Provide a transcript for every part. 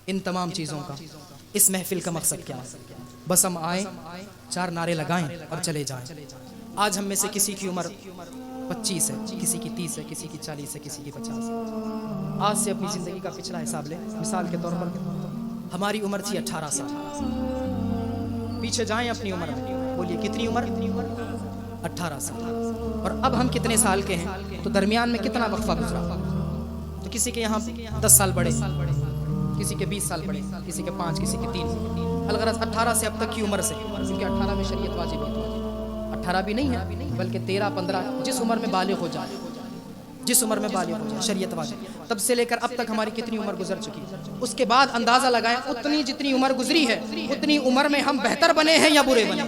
ان تمام چیزوں کا، اس محفل کا مقصد کیا ہے؟ بس ہم آئیں، 4 نعرے لگائیں اور چلے جائیں۔ آج ہم میں سے کسی کی عمر 25 ہے، کسی کی 30 ہے، کسی کی 40 ہے، کسی کی 50 ہے۔ آج سے اپنی زندگی کا پچھلا حساب لیں۔ مثال کے طور پر ہماری عمر تھی 18 سال، پیچھے جائیں اپنی عمر میں، بولیے کتنی عمر؟ 18 سال۔ اور اب ہم کتنے سال کے ہیں؟ تو درمیان میں کتنا وقفہ گزرا؟ تو کسی کے یہاں 10 سال بڑے، کسی کے 20 سال بڑے، کسی کے 5، کسی کے 3۔ الغرض 18 سے اب تک کی عمر سے، کیونکہ 18 میں شریعت واجب ہوتی ہے، 18 بھی نہیں ہے بلکہ 13، 15، جس عمر میں بالغ ہو جائے، جس عمر میں بالغ ہو جائے شریعت واجب، تب سے لے کر اب تک ہماری کتنی عمر گزر چکی ہے۔ اس کے بعد اندازہ لگائیں اتنی جتنی عمر گزری ہے، اتنی عمر میں ہم بہتر بنے ہیں یا برے بنے،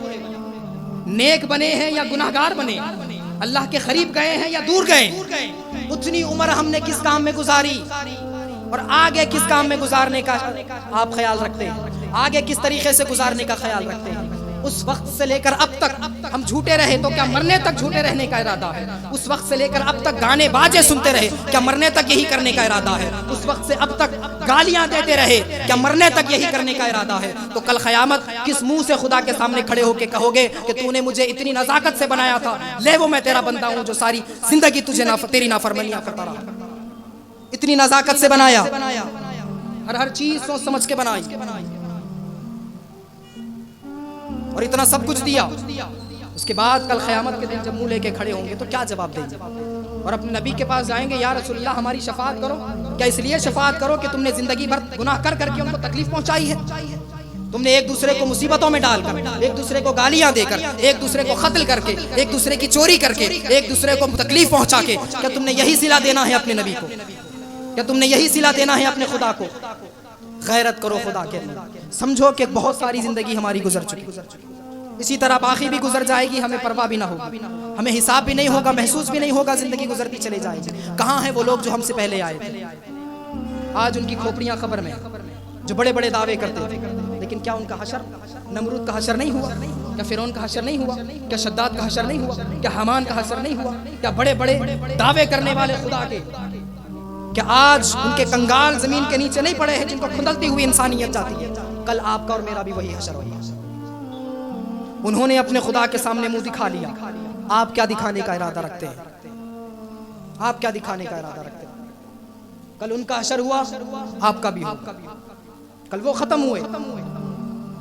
نیک بنے ہیں یا گناہگار بنے، اللہ کے قریب گئے ہیں یا دور گئے، اتنی عمر ہم نے کس کام میں گزاری اور آگے کس کام میں گزارنے کا آپ خیال رکھتے ہیں، آگے کس طریقے سے گزارنے کا خیال رکھتے ہیں۔ اس وقت سے لے کر اب تک ہم جھوٹے رہے تو کیا مرنے تک جھوٹے رہنے کا ارادہ ہے؟ اس وقت سے لے کر اب تک گانے باجے سنتے رہے، کیا مرنے تک یہی کرنے کا ارادہ ہے؟ اس وقت سے اب تک گالیاں دیتے رہے، کیا مرنے تک یہی کرنے کا ارادہ ہے؟ تو کل قیامت کس منہ سے خدا کے سامنے کھڑے ہو کے کہو گے کہ تو نے مجھے اتنی نزاکت سے بنایا تھا، لے وہ میں تیرا بندہ ہوں جو ساری زندگی تجھے تیری نافرمانیاں کرتا رہا، اتنی نزاکت سے بنایا، ہر چیز سوچ سمجھ کے بنائی اور اتنا سب کچھ دیا۔ اس کے بعد کل قیامت کے دن جب منہ لے کے کھڑے ہوں گے تو کیا جواب دیں گے؟ اور اپنے نبی کے پاس جائیں گے، یا رسول اللہ ہماری شفاعت کرو۔ کیا اس لیے شفاعت کرو کہ تم نے زندگی بھر گناہ کر کر کے ان کو تکلیف پہنچائی ہے؟ تم نے ایک دوسرے کو مصیبتوں میں ڈال کر، ایک دوسرے کو گالیاں دے کر، ایک دوسرے کو قتل کر کے، ایک دوسرے کی چوری کر کے، ایک دوسرے کو تکلیف پہنچا کے، کیا تم نے یہی صلہ دینا ہے اپنے نبی کو؟ کیا تم نے یہی صلہ دینا ہے اپنے خدا کو؟ غیرت کرو خدا کے لیے، سمجھو کہ بہت ساری زندگی ہماری گزر چکی، اسی طرح باقی بھی گزر جائے گی، ہمیں پرواہ بھی نہ ہوگی، ہمیں حساب بھی نہیں ہوگا، محسوس بھی نہیں ہوگا، زندگی گزرتی چلے جائے گی۔ کہاں ہیں وہ لوگ جو ہم سے پہلے آئے تھے؟ آج ان کی کھوپڑیاں قبر میں، جو بڑے بڑے دعوے کرتے تھے، لیکن کیا ان کا حشر نمرود کا حشر نہیں ہوا؟ کیا فرعون کا حشر نہیں ہوا؟ کیا شداد کا حشر نہیں ہوا؟ کیا حامان کا حشر نہیں ہوا؟ کیا بڑے بڑے دعوے کرنے والے خدا کے، کہ آج ان کے کنگال زمین کے نیچے نہیں پڑے ہیں جن کو کھندلتی ہوئی انسانیت جاتی ہے؟ کل آپ کا اور میرا بھی وہی حشر ہوگا۔ انہوں نے اپنے خدا کے سامنے منہ دکھا لیا، آپ کیا دکھانے کا ارادہ رکھتے ہیں؟ آپ کیا دکھانے کا ارادہ رکھتے ہیں؟ کل ان کا حشر ہوا، آپ کا بھی ہوگا۔ کل وہ ختم ہوئے،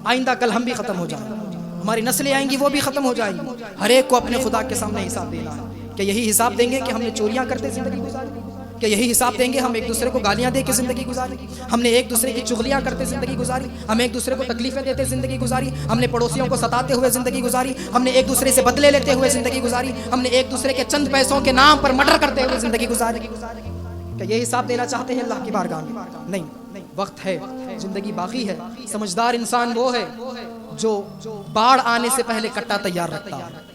آئندہ کل ہم بھی ختم ہو جائیں گے، ہماری نسلیں آئیں گی وہ بھی ختم ہو جائیں گی۔ ہر ایک کو اپنے خدا کے سامنے حساب دینا ہے۔ کہ یہی حساب دیں گے کہ ہم نے چوریاں کرتے زندگی گزاری؟ کہ یہی حساب دیں گے ہم ایک دوسرے کو گالیاں دے کے زندگی گزاری؟ ہم نے ایک دوسرے کی چغلیاں کرتے زندگی گزاری؟ ہم ایک دوسرے کو تکلیفیں دیتے زندگی گزاری؟ ہم نے پڑوسیوں کو ستاتے ہوئے زندگی گزاری؟ ہم نے ایک دوسرے سے بدلے لیتے ہوئے زندگی گزاری؟ ہم نے ایک دوسرے کے چند پیسوں کے نام پر مرڈر کرتے ہوئے زندگی گزاری؟ کہ یہ حساب دینا چاہتے ہیں اللہ کی بارگاہ میں؟ نہیں، وقت ہے، زندگی باقی ہے۔ سمجھدار انسان وہ ہے جو باڑ آنے سے پہلے کٹا تیار رکھتا ہے،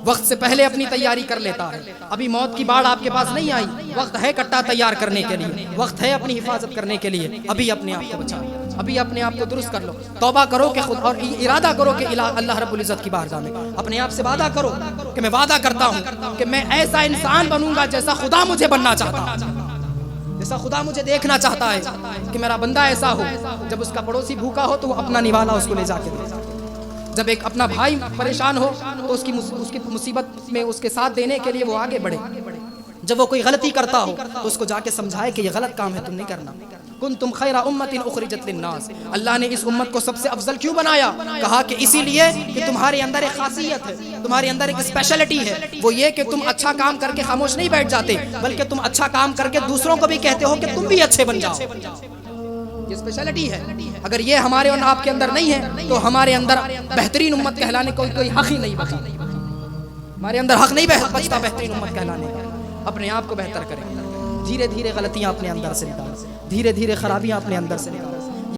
وقت سے پہلے اپنی تیاری کر لیتا ہے۔ ابھی موت کی باڑ آپ کے پاس نہیں آئی، وقت ہے کٹا تیار کرنے کے لیے، وقت ہے اپنی حفاظت کرنے کے لیے۔ ابھی اپنے آپ کو بچاؤ، ابھی اپنے آپ کو درست کر لو، توبہ کرو کہ خود اور ارادہ کرو کہ اللہ رب العزت کی بارگاہ میں اپنے آپ سے وعدہ کرو کہ میں وعدہ کرتا ہوں کہ میں ایسا انسان بنوں گا جیسا خدا مجھے بننا چاہتا ہے، جیسا خدا مجھے دیکھنا چاہتا ہے کہ میرا بندہ ایسا ہو، جب اس کا پڑوسی بھوکا ہو تو وہ اپنا نوالا اس کو لے جا کے دے، جب ایک اپنا بھائی پریشان ہو تو اس کی مصیبت میں اس کے ساتھ دینے کے لیے وہ آگے بڑھے، جب وہ کوئی غلطی کرتا ہو تو اس کو جا کے سمجھائے کہ یہ غلط کام ہے، تم نہیں کرنا۔ کنتم خیر امۃ اخرجت للناس، اللہ نے اس امت کو سب سے افضل کیوں بنایا؟ کہا کہ اسی لیے کہ تمہارے اندر ایک خاصیت ہے، تمہارے اندر ایک اسپیشلٹی ہے، وہ یہ کہ تم اچھا کام کر کے خاموش نہیں بیٹھ جاتے، بلکہ تم اچھا کام کر کے دوسروں کو بھی کہتے ہو کہ تم بھی اچھے بن جاؤ۔ یہ اسپیشلٹی ہے۔ اگر یہ ہمارے اور آپ کے اندر نہیں ہے تو ہمارے اندر بہترین امت کہلانے کا کوئی حق ہی نہیں بچا، ہمارے اندر حق نہیں بچتا بہترین امت کہلانے کا۔ اپنے آپ کو بہتر کریں، دھیرے دھیرے غلطیاں اپنے اندر سے نکالیں، دھیرے دھیرے خرابیاں اپنے اندر سے نکالیں۔